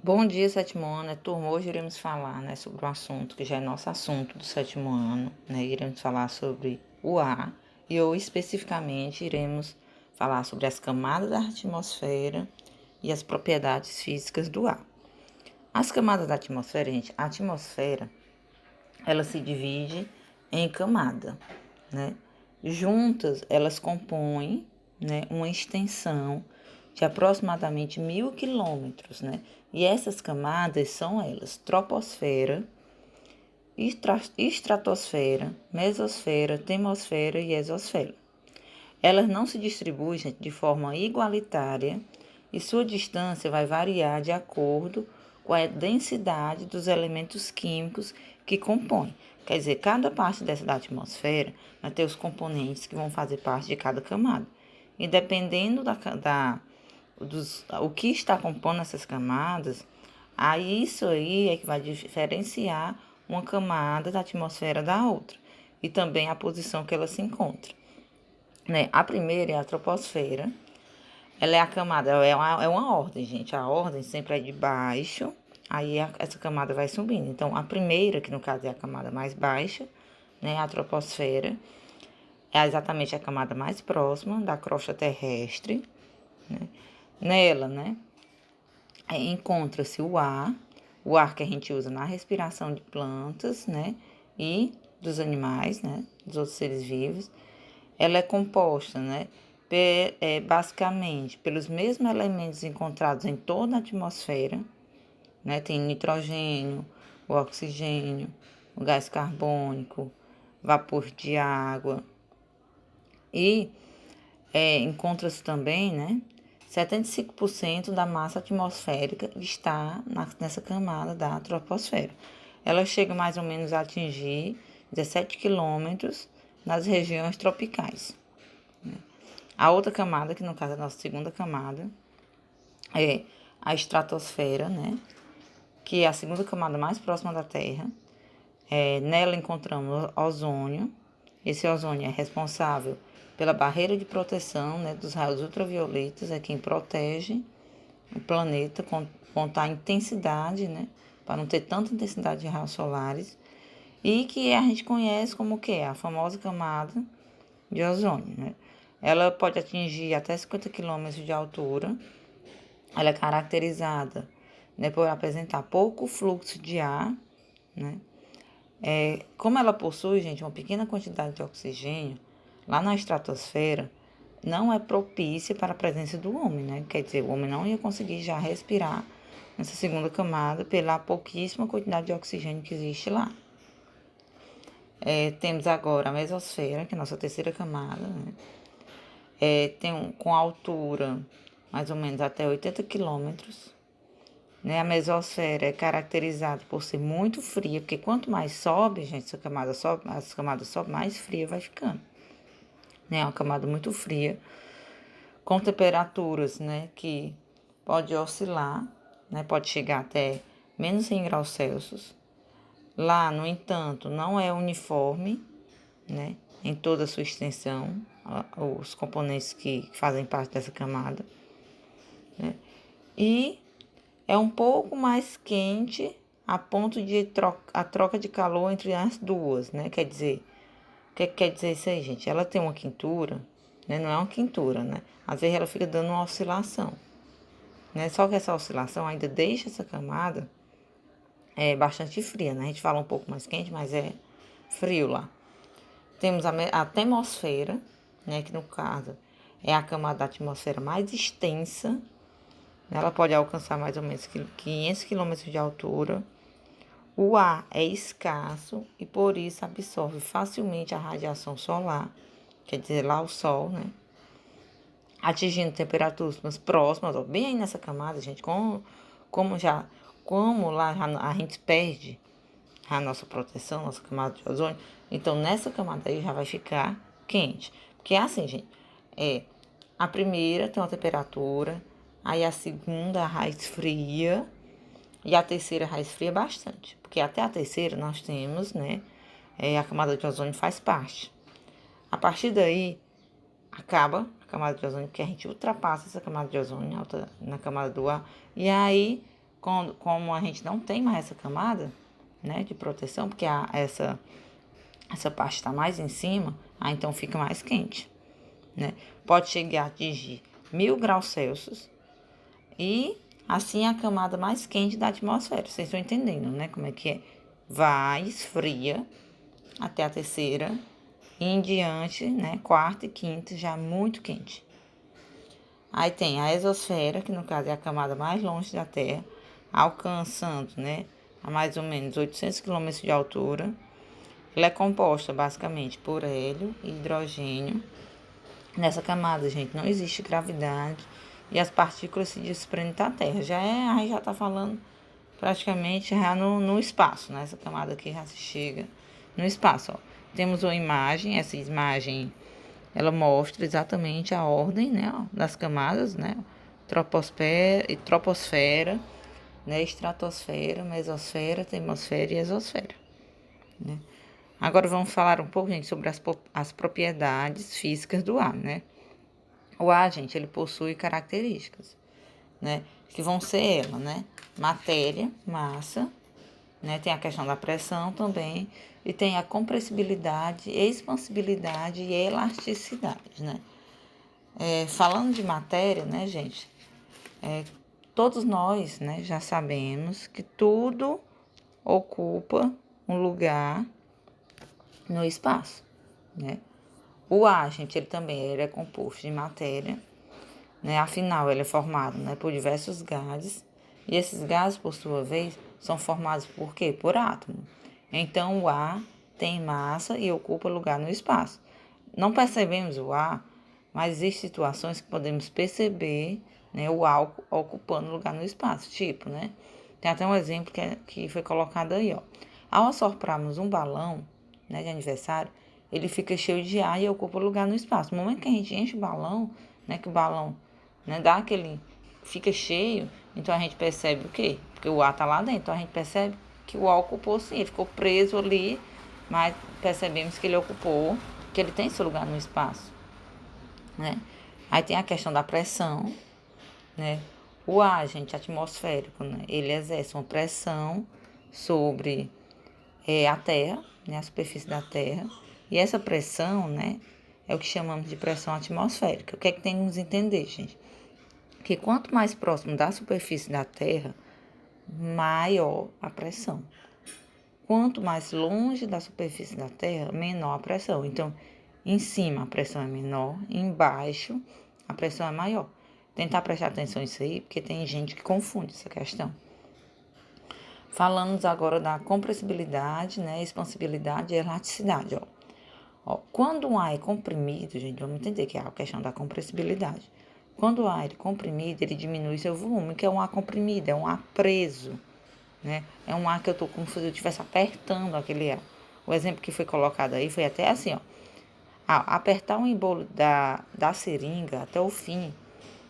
Bom dia, sétimo ano, turma. Hoje iremos falar, sobre um assunto que já é nosso assunto do sétimo ano, Iremos falar sobre o ar e hoje especificamente iremos falar sobre as camadas da atmosfera e as propriedades físicas do ar. As camadas da atmosfera, gente, a atmosfera, ela se divide em camada, né? Juntas, elas compõem, uma extensão de aproximadamente 1.000 quilômetros, E essas camadas são elas: troposfera, estratosfera, mesosfera, termosfera e exosfera. Elas não se distribuem, gente, de forma igualitária e sua distância vai variar de acordo com a densidade dos elementos químicos que compõem. Quer dizer, cada parte dessa da atmosfera vai ter os componentes que vão fazer parte de cada camada. E dependendo o que está compondo essas camadas, isso aí é que vai diferenciar uma camada da atmosfera da outra. E também a posição que ela se encontra. A primeira é a troposfera. Ela é a camada, é uma ordem, gente. A ordem sempre é de baixo, essa camada vai subindo. Então, a primeira, que no caso é a camada mais baixa, a troposfera, é exatamente a camada mais próxima da crosta terrestre. Nela, encontra-se o ar que a gente usa na respiração de plantas, e dos animais, dos outros seres vivos. Ela é composta, basicamente pelos mesmos elementos encontrados em toda a atmosfera, Tem nitrogênio, o oxigênio, o gás carbônico, vapor de água. E encontra-se também, 75% da massa atmosférica está nessa camada da troposfera. Ela chega mais ou menos a atingir 17 quilômetros nas regiões tropicais. A outra camada, que no caso é a nossa segunda camada, é a estratosfera, que é a segunda camada mais próxima da Terra. Nela encontramos ozônio. Esse ozônio é responsável pela barreira de proteção, dos raios ultravioletas, é quem protege o planeta contra a intensidade, para não ter tanta intensidade de raios solares, e que a gente conhece como o quê? A famosa camada de ozônio, Ela pode atingir até 50 quilômetros de altura. Ela é caracterizada, por apresentar pouco fluxo de ar, Como ela possui, gente, uma pequena quantidade de oxigênio, lá na estratosfera, não é propícia para a presença do homem, Quer dizer, o homem não ia conseguir já respirar nessa segunda camada pela pouquíssima quantidade de oxigênio que existe lá. Temos agora a mesosfera, que é a nossa terceira camada, com altura mais ou menos até 80 quilômetros. A mesosfera é caracterizada por ser muito fria, porque quanto mais sobe, gente, as camadas sobem, mais fria vai ficando. É uma camada muito fria, com temperaturas, que pode oscilar, pode chegar até menos 100 graus Celsius. Lá, no entanto, não é uniforme, em toda a sua extensão, os componentes que fazem parte dessa camada. E é um pouco mais quente a ponto de a troca de calor entre as duas, Quer dizer, o que quer dizer isso aí, gente? Ela tem uma quintura, Não é uma quintura, Às vezes ela fica dando uma oscilação, Só que essa oscilação ainda deixa essa camada bastante fria, A gente fala um pouco mais quente, mas é frio lá. Temos a termosfera, que no caso é a camada da atmosfera mais extensa. Ela pode alcançar mais ou menos 500 quilômetros de altura. O ar é escasso e por isso absorve facilmente a radiação solar, quer dizer, lá o sol, Atingindo temperaturas próximas, bem aí nessa camada, gente, como lá a gente perde a nossa proteção, nossa camada de ozônio, então nessa camada aí já vai ficar quente. Porque é assim, gente, a primeira tem uma temperatura, aí a segunda a raiz fria e a terceira a raiz fria bastante. Porque até a terceira nós temos, a camada de ozônio faz parte. A partir daí, acaba a camada de ozônio, porque a gente ultrapassa essa camada de ozônio na camada do ar, e aí como a gente não tem mais essa camada, né, de proteção, porque essa parte está mais em cima, então fica mais quente, né? Pode chegar a atingir 1000 graus Celsius e assim a camada mais quente da atmosfera. Vocês estão entendendo, né, como é que é? Vai, esfria até a terceira e em diante, né, quarta e quinta já muito quente. Aí tem a exosfera, que no caso é a camada mais longe da Terra, alcançando, né, a mais ou menos 800 quilômetros de altura. Ela é composta basicamente por hélio e hidrogênio. Nessa camada, gente, não existe gravidade e as partículas se desprendem da Terra. Aí já tá falando praticamente já no espaço, né? Essa camada aqui já se chega no espaço, ó. Temos uma imagem, essa imagem ela mostra exatamente a ordem, né, ó, das camadas, né? Troposfera, né, estratosfera, mesosfera, termosfera e exosfera, né? Agora vamos falar um pouco, gente, sobre as propriedades físicas do ar, né? O ar, gente, ele possui características, né? Que vão ser ela, né? Matéria, massa, né? Tem a questão da pressão também, e tem a compressibilidade, expansibilidade e elasticidade, né? Falando de matéria, né, gente? Todos nós, né, já sabemos que tudo ocupa um lugar no espaço, né? O ar, gente, ele é composto de matéria, né? Afinal, ele é formado, né, por diversos gases, e esses gases, por sua vez, são formados por quê? Por átomos. Então, o ar tem massa e ocupa lugar no espaço. Não percebemos o ar, mas existem situações que podemos perceber, né, o ar ocupando lugar no espaço. Tipo, né? Tem até um exemplo que foi colocado aí, ó. Ao assoprarmos um balão, né, de aniversário, ele fica cheio de ar e ocupa lugar no espaço. No momento que a gente enche o balão, né, que o balão, né, fica cheio, então a gente percebe o quê? Porque o ar tá lá dentro, então a gente percebe que o ar ocupou sim, ele ficou preso ali, mas percebemos que ele ocupou, que ele tem seu lugar no espaço, né? Aí tem a questão da pressão, né? O ar, gente, atmosférico, né? Ele exerce uma pressão sobre a Terra, né? A superfície da Terra. E essa pressão, né? É o que chamamos de pressão atmosférica. O que é que tem que nos entender, gente? Que quanto mais próximo da superfície da Terra, maior a pressão. Quanto mais longe da superfície da Terra, menor a pressão. Então, em cima a pressão é menor, embaixo a pressão é maior. Tentar prestar atenção nisso aí, porque tem gente que confunde essa questão. Falamos agora da compressibilidade, né, expansibilidade e elasticidade, ó. Quando um ar é comprimido, gente, vamos entender que é a questão da compressibilidade. Quando o ar é comprimido, ele diminui seu volume, que é um ar comprimido, é um ar preso, né? É um ar que eu tô como se eu estivesse apertando aquele ar. O exemplo que foi colocado aí foi até assim, ó. Apertar o embolo da seringa até o fim,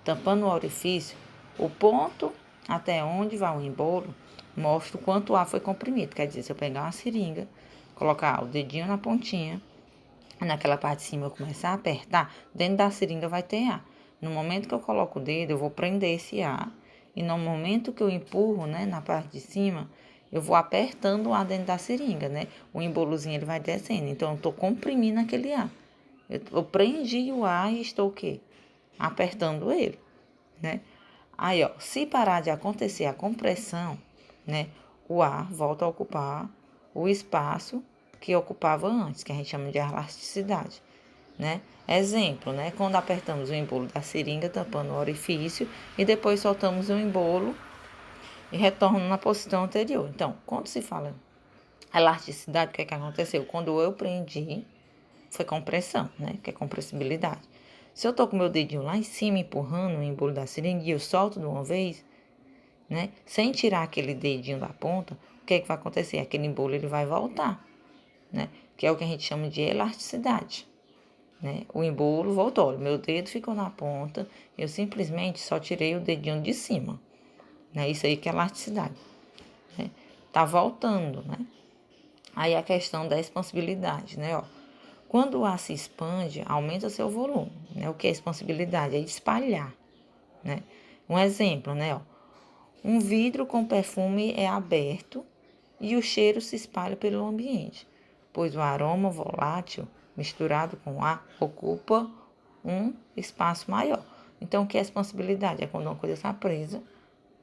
tampando o orifício, o ponto até onde vai o embolo mostra o quanto o ar foi comprimido. Quer dizer, se eu pegar uma seringa, colocar o dedinho na pontinha, naquela parte de cima eu começar a apertar, dentro da seringa vai ter ar. No momento que eu coloco o dedo, eu vou prender esse ar. E no momento que eu empurro, né, na parte de cima, eu vou apertando o ar dentro da seringa, né? O embolozinho ele vai descendo. Então, eu estou comprimindo aquele ar. Eu prendi o ar e estou o quê? Apertando ele, né? Aí, ó, se parar de acontecer a compressão, né, o ar volta a ocupar o espaço que ocupava antes, que a gente chama de elasticidade, né? Exemplo, né? Quando apertamos o embolo da seringa, tampando o orifício, e depois soltamos o embolo e retorna na posição anterior. Então, quando se fala elasticidade, o que é que aconteceu? Quando eu prendi, foi compressão, né? Que é compressibilidade. Se eu tô com meu dedinho lá em cima empurrando o embolo da seringa e eu solto de uma vez, né? Sem tirar aquele dedinho da ponta, o que é que vai acontecer? Aquele embolo ele vai voltar, né? Que é o que a gente chama de elasticidade, né? O embolo voltou, olha, meu dedo ficou na ponta, eu simplesmente só tirei o dedinho de cima, né? Isso aí que é elasticidade, né? Tá voltando, né? Aí a questão da expansibilidade, né? Ó, quando o ar se expande, aumenta seu volume, né? O que é expansibilidade? É espalhar, né? Um exemplo, né? Ó, Um vidro com perfume é aberto e o cheiro se espalha pelo ambiente, pois o aroma volátil misturado com ar ocupa um espaço maior. Então, o que é expansibilidade? É quando uma coisa está presa,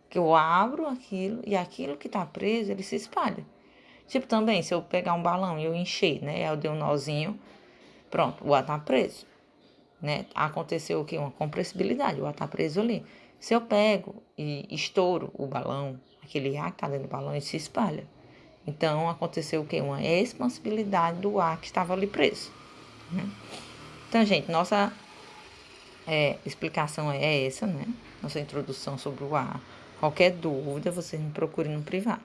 que eu abro aquilo e aquilo que está preso, ele se espalha. Tipo também, se eu pegar um balão e eu encher, né? Eu dei um nozinho, pronto, o ar está preso, né? Aconteceu o quê? Uma compressibilidade, o ar está preso ali. Se eu pego e estouro o balão, aquele ar que está dentro do balão, ele se espalha. Então, aconteceu o quê? Uma expansibilidade do ar que estava ali preso, né? Então, gente, nossa explicação é essa, né? Nossa introdução sobre o ar. Qualquer dúvida, vocês me procurem no privado.